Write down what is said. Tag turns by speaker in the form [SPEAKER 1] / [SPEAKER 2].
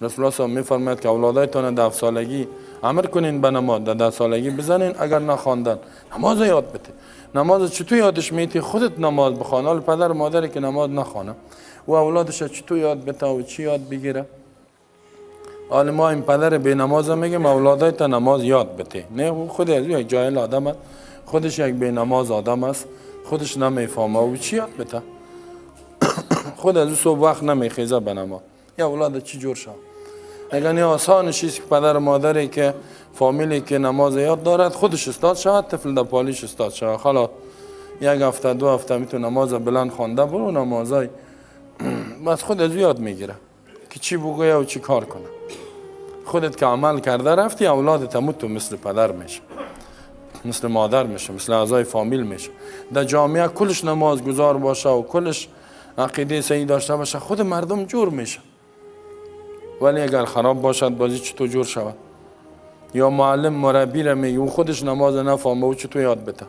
[SPEAKER 1] رسول الله صلی میفرماید که اولادایتان 10 سالگی امر کنین به نماز، در 10 سالگی بزنین اگر نخواندن. نماز یاد بده. نماز چطور یادش میتی؟ خودت نماز بخوان. حال پدر و مادری که نماز نخوانه و اولادش چطور یاد بده و چی یاد بگیره؟ حال ما این پدر بی نماز میگیم اولادایت نماز یاد بده. نه خود از یک جاهل آدم است، خودش یک بی نماز آدم است، خودش نمیفهمه و چی یاد بده؟ خود از صبح وقت نمیخیزه به نماز. یا اولاد چی جور شد؟ اگر نه آسان چیزی که پدر و مادری که فامیلی که نماز یاد دارد خودش استاد شود، طفل در پالیش استاد شود. حالا یک هفته 2 هفته میتونه نماز بلند خوانده برو نمازای بس خود از یاد میگیره که چی بگویه و چی کار کنه. خودت که عمل کرده رفتی اولادت هم تو مثل پدر میشه، مثل مادر میشه، مثل اعضای فامیل میشه. در جامعه کلش نماز گزار باشه و کلش عقیده صحیح داشته باشه خود مردم جور میشه. ولی اگر خراب باشد بازی چطور جور شود؟ یا معلم مربی را میگه و خودش نماز نفهمه و چطور یاد بده؟